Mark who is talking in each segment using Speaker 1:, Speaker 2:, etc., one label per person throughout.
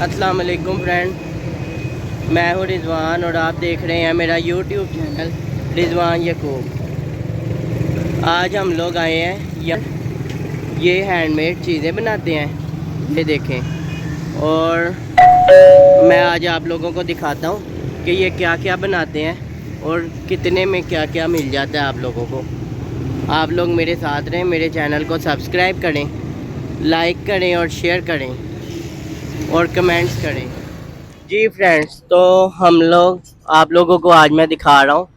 Speaker 1: अस्सलाम वालेकुम फ्रेंड, मैं हूँ रिजवान और आप देख रहे हैं मेरा यूट्यूब चैनल रिजवान यकूब। आज हम लोग आए हैं ये हैंडमेड चीज़ें बनाते हैं, ये देखें। और मैं आज आप लोगों को दिखाता हूँ कि ये क्या क्या बनाते हैं और कितने में क्या क्या मिल जाता है आप लोगों को। आप लोग मेरे साथ रहें, मेरे चैनल को सब्सक्राइब करें, लाइक करें और शेयर करें और कमेंट्स करें। जी फ्रेंड्स, तो हम लोग आप लोगों को आज मैं दिखा रहा हूँ,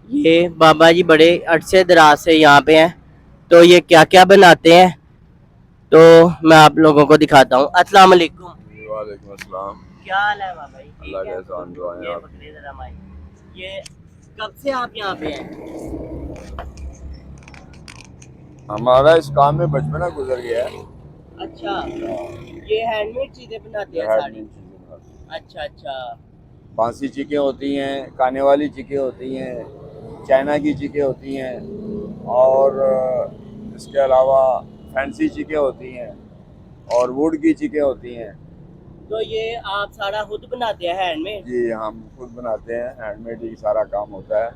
Speaker 1: ये बाबा जी बड़े अरसे दराज से यहाँ पे हैं, तो ये क्या क्या बनाते हैं तो मैं आप लोगों को दिखाता हूँ। अस्सलाम वालेकुम।
Speaker 2: वालेकुम अस्सलाम।
Speaker 1: क्या हाल है बाबा जी?
Speaker 2: अल्लाह
Speaker 1: ठीक
Speaker 2: के
Speaker 1: है।
Speaker 2: एहसान दुआएं
Speaker 1: ये
Speaker 2: आपकी।
Speaker 1: पकड़े जरा माइक। ये कब से आप यहाँ पे हैं?
Speaker 2: हमारा इस काम में बचपना गुजर गया है।
Speaker 1: अच्छा, ये हैंडमेड चीज़ें बनाते
Speaker 2: ये
Speaker 1: हैं सारी।
Speaker 2: हैंडमेड चीजें बनाते हैं।
Speaker 1: अच्छा अच्छा।
Speaker 2: बांसी चीकें होती हैं, काने वाली चीकें होती हैं, चाइना की चीकें होती हैं और इसके अलावा फैंसी चीकें होती हैं और वुड की चीकें होती हैं।
Speaker 1: तो ये आप सारा खुद बनाते हैं हैंडमेड?
Speaker 2: जी, हम खुद बनाते हैं, हैंडमेड ही सारा काम होता है।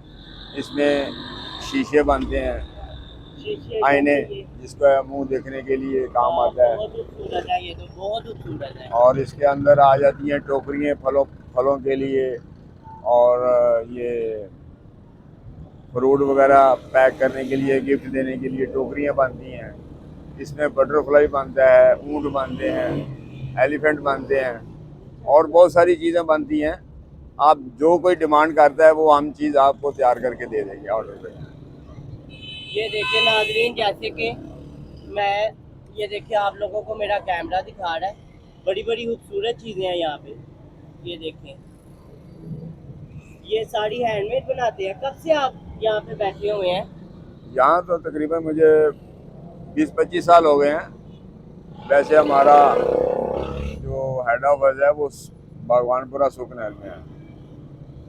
Speaker 2: इसमें शीशे बनते हैं,
Speaker 1: शीशे
Speaker 2: आईने,
Speaker 1: जैसे ये।
Speaker 2: जिसका मुंह देखने के लिए काम आता है।
Speaker 1: बहुत खूबसूरत है, ये तो बहुत खूबसूरत है।
Speaker 2: और इसके अंदर आ जाती हैं टोकरियाँ फलों फलों के लिए और ये फ्रूट वगैरह पैक करने के लिए, गिफ्ट देने के लिए टोकरियाँ बनती हैं। इसमें बटरफ्लाई बनता है, ऊँट बनते हैं, एलिफेंट बनते हैं और बहुत सारी चीज़ें बनती हैं। आप जो कोई डिमांड करता है वो हम चीज़ आपको तैयार करके दे देंगे ऑर्डर पे।
Speaker 1: ये देखिए नाजरीन, जैसे कि मैं ये देखिए आप लोगों को मेरा कैमरा दिखा रहा है, बड़ी बड़ी खूबसूरत चीज़ें हैं यहाँ पे। ये देखें, ये सारी हैंडमेड बनाते हैं। कब से आप यहाँ पे बैठे हुए हैं?
Speaker 2: यहाँ तो तकरीबन मुझे 20-25 साल हो गए हैं। वैसे हमारा जो हेड ऑफिस है वो भगवानपुरा सुकनैल में है।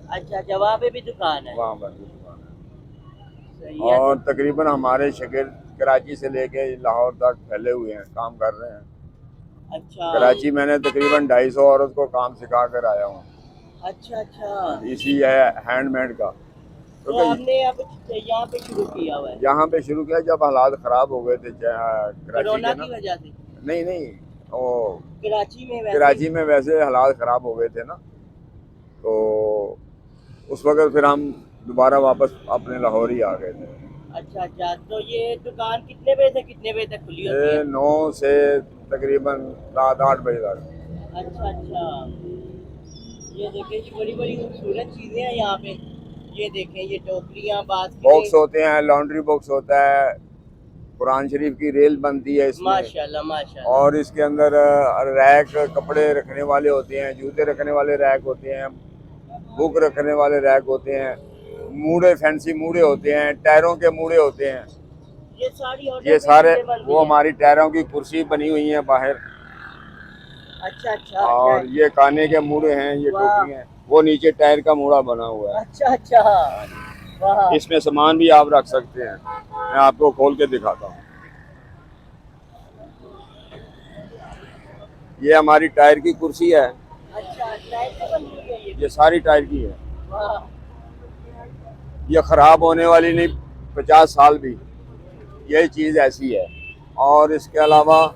Speaker 1: अच्छा अच्छा, वहाँ पे भी दुकान है।
Speaker 2: वहाँ पर भी दुकान है।
Speaker 1: सही है।
Speaker 2: और
Speaker 1: तो
Speaker 2: तकरीबन हमारे शागिर्द कराची से लेके लाहौर तक फैले हुए हैं, काम कर रहे हैं।
Speaker 1: अच्छा
Speaker 2: कराची मैंने तकरीबन 250 औरत को काम सिखा कर आया हूँ।
Speaker 1: अच्छा अच्छा।
Speaker 2: इसी है हैंडमेड का।
Speaker 1: तो
Speaker 2: क्योंकि
Speaker 1: आपने अब यहाँ पे शुरू किया हुआ है
Speaker 2: यहाँ पे शुरू किया जब हालात ख़राब हो गए थे कराची
Speaker 1: कोरोना
Speaker 2: के ना।
Speaker 1: की वजह से?
Speaker 2: नहीं नहीं, वो
Speaker 1: कराची में वैसे ही?
Speaker 2: कराची में वैसे हालात ख़राब हो गए थे ना, तो उस वक्त फिर हम दोबारा वापस अपने लाहौर ही आ गए थे।
Speaker 1: अच्छा अच्छा। तो ये दुकान कितने बजे से कितने बजे तक खुली होती है?
Speaker 2: ये 9 से तकरीबन रात 8 बजे तक।
Speaker 1: अच्छा अच्छा। ये देखें, ये बड़ी बड़ी खूबसूरत चीज़ें हैं यहाँ पे। ये देखें, ये टोकरियाँ,
Speaker 2: बॉक्स
Speaker 1: बास्केटें।
Speaker 2: होते हैं, लॉन्ड्री बॉक्स होता है, कुरान शरीफ की रेल बनती है इसमें।
Speaker 1: माशाल्लाह माशाल्लाह।
Speaker 2: और इसके अंदर रैक, कपड़े रखने वाले होते हैं, जूते रखने वाले रैक होते हैं, बुक रखने वाले रैक होते हैं, मूड़े, फैंसी मूड़े होते हैं, टायरों के मूड़े होते हैं।
Speaker 1: ये सारी ऑर्डर
Speaker 2: ये
Speaker 1: पे
Speaker 2: सारे
Speaker 1: चीज़ें बनती
Speaker 2: वो
Speaker 1: हैं?
Speaker 2: हमारी टायरों की कुर्सी बनी हुई है बाहर।
Speaker 1: अच्छा अच्छा।
Speaker 2: और ये काने के मूड़े हैं, ये
Speaker 1: वाह।
Speaker 2: टोकरी हैं, वो नीचे टायर का मूड़ा बना हुआ है।
Speaker 1: अच्छा अच्छा। वाह।
Speaker 2: इसमें सामान भी आप रख सकते हैं, मैं आपको खोल के दिखाता हूँ। ये हमारी टायर की कुर्सी है,
Speaker 1: अच्छा, टाइप से बनी हुई है ये
Speaker 2: ये
Speaker 1: भी?
Speaker 2: सारी टायर की है।
Speaker 1: वाह।
Speaker 2: ये खराब होने वाली नहीं, 50 साल भी यही चीज़ ऐसी है। और इसके अलावा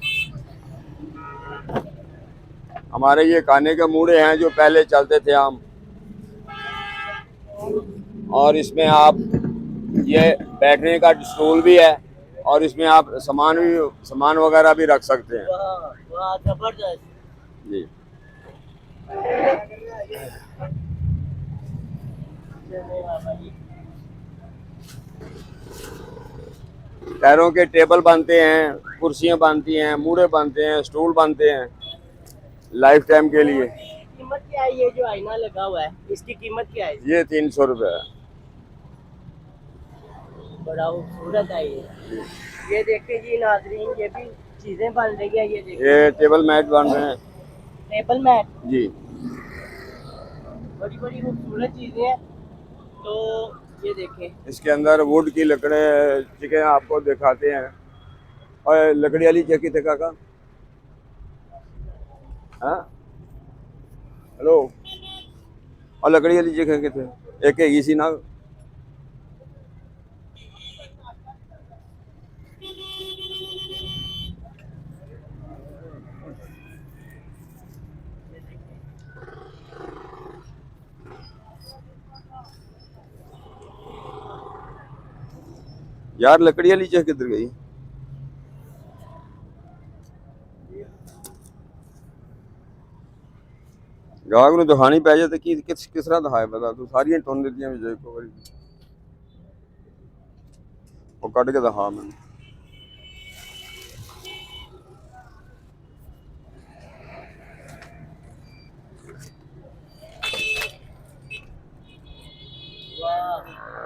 Speaker 2: हमारे ये काने के मूड़े हैं जो पहले चलते थे हम, और इसमें आप ये बैठने का स्टूल भी है और इसमें आप सामान वगैरह भी रख सकते हैं।
Speaker 1: वाह वाह, जबरदस्त।
Speaker 2: जी,
Speaker 1: चले बाबा जी।
Speaker 2: टायरों के टेबल बनते हैं, कुर्सियाँ बनती हैं, मूड़े बनते हैं, स्टूल बनते हैं लाइफ टाइम के
Speaker 1: और
Speaker 2: लिए।
Speaker 1: इसकी कीमत क्या है? ये जो आईना लगा हुआ है, इसकी कीमत क्या है?
Speaker 2: ये 300 रुपये है।
Speaker 1: बड़ा खूबसूरत है ये देखिए जी नाजरीन, ये भी चीज़ें बन रही है। ये देखिए,
Speaker 2: ये टेबल मैट बन रहे हैं।
Speaker 1: Table mat.
Speaker 2: जी,
Speaker 1: बड़ी बड़ी खूबसूरत चीज़ें हैं। तो ये देखें।
Speaker 2: इसके अंदर वुड की लकड़े चिके आपको दिखाते हैं। और लकड़ी वाली चक्की थे काका, हाँ हेलो और लकड़ी वाली जगह कितने एक है सी ना यार लकड़ी वाली जगह किधर गई गाहक ਨੂੰ ਦਿਖਾਣੀ ਪੈ ਜਾਏ ਤੇ ਕੀ ਕਿਸ ਤਰ੍ਹਾਂ ਦਿਖਾਏ ਪਤਾ ਤੂੰ ਸਾਰੀਆਂ ਟੁੰਨ ਦਿੱਤੀਆਂ ਵਿੱਚ ਇੱਕ ਵਾਰੀ ਉਹ ਕੱਢ ਕੇ ਦਿਖਾ ਮੈਨੂੰ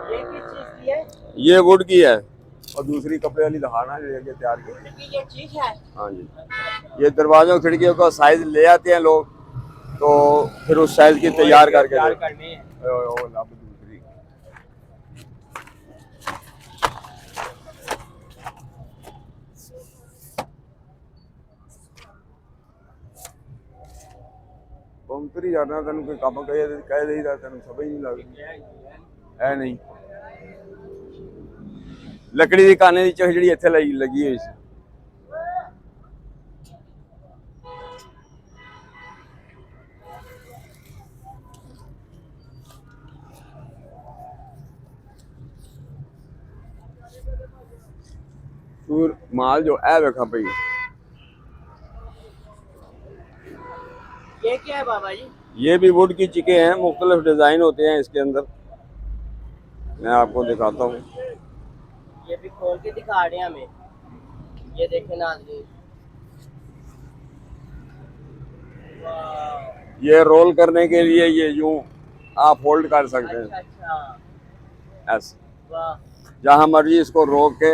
Speaker 1: ये किस चीज की है?
Speaker 2: ये वुड की है और दूसरी कपड़े वाली दिखाना है ये तैयार की
Speaker 1: ये चीज है।
Speaker 2: हाँ जी ये दरवाजों खिड़कियों का साइज ले आते हैं लोग तो फिर उस साइज की तैयार करके
Speaker 1: करनी है।
Speaker 2: दूसरी पंक्तरी जाना तेन कोई काम कह देगा तेन समझ नहीं लगती है नहीं लकड़ी की काने की चोह जी इत्थे लगी हुई सी तू माल जो है वेखा पई
Speaker 1: ये क्या है बाबा जी?
Speaker 2: ये भी वुड की चिके हैं मुख्तलिफ डिजाइन होते हैं इसके अंदर मैं आपको दिखाता हूँ
Speaker 1: ये भी खोल के दिखा रहे हैं हमें। ये देखें नाज़रीन,
Speaker 2: ये रोल करने के लिए ये यूं आप होल्ड कर सकते
Speaker 1: अच्छा
Speaker 2: हैं
Speaker 1: अच्छा,
Speaker 2: ऐसे
Speaker 1: वाह।
Speaker 2: जहां मर्जी इसको रोक के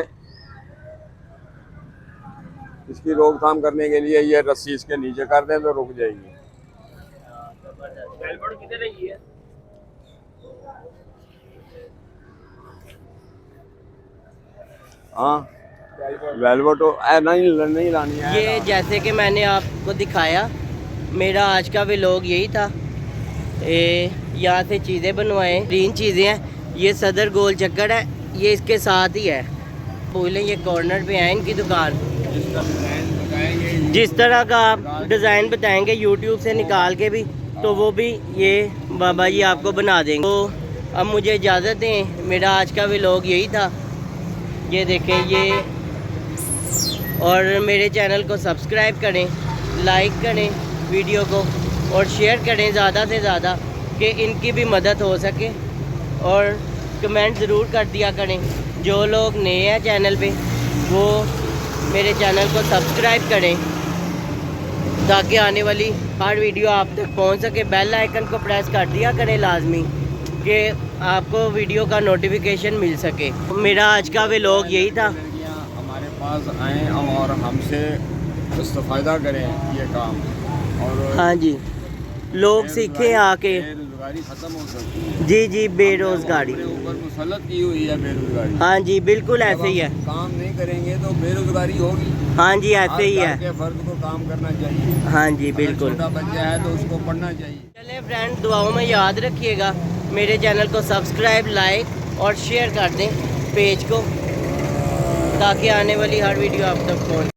Speaker 2: इसकी रोकथाम करने के लिए ये रस्सी इसके नीचे कर दें तो रुक जाएगी
Speaker 1: किधर रही है?
Speaker 2: हाँ वेलवेट नहीं लानी है
Speaker 1: ये जैसे कि मैंने आपको दिखाया, मेरा आज का व्लॉग यही था। यहाँ से चीज़ें बनवाएं, ग्रीन चीज़ें हैं। ये सदर गोल चक्कर है, ये इसके साथ ही है। बोलें ये कॉर्नर पे है इनकी दुकान। जिस तरह का आप डिज़ाइन बताएंगे यूट्यूब से निकाल के भी, तो वो भी ये बाबा जी आपको बना देंगे। तो अब मुझे इजाज़त दें, मेरा आज का व्लॉग यही था। ये देखें ये, और मेरे चैनल को सब्सक्राइब करें, लाइक करें वीडियो को और शेयर करें ज़्यादा से ज़्यादा कि इनकी भी मदद हो सके। और कमेंट ज़रूर कर दिया करें। जो लोग नए हैं चैनल पे वो मेरे चैनल को सब्सक्राइब करें ताकि आने वाली हर वीडियो आप तक पहुंच सके। बेल आइकन को प्रेस कर दिया करें लाजमी कि आपको वीडियो का नोटिफिकेशन मिल सके। मेरा आज का व्लॉग यही था।
Speaker 2: हमारे पास आएँ और हमसे इस्तेफादा करें ये काम और
Speaker 1: हाँ जी, लोग सीखें आके।
Speaker 2: बेरोजगारी खत्म हो सकती है।
Speaker 1: जी जी, बेरोजगारी
Speaker 2: ऊपर मुसल्लत की हुई है बेरोजगारी।
Speaker 1: हाँ जी, बिल्कुल ऐसे ही है।
Speaker 2: काम नहीं करेंगे तो बेरोजगारी होगी।
Speaker 1: हाँ जी, ऐसे ही है।
Speaker 2: के फर्द को काम करना चाहिए।
Speaker 1: हाँ जी, बिल्कुल।
Speaker 2: छोटा बच्चा है तो उसको पढ़ना चाहिए।
Speaker 1: चले फ्रेंड, दुआओं में याद रखिएगा। मेरे चैनल को सब्सक्राइब, लाइक और शेयर कर दें पेज को, ताकि आने वाली हर वीडियो आप तक पहुँचे।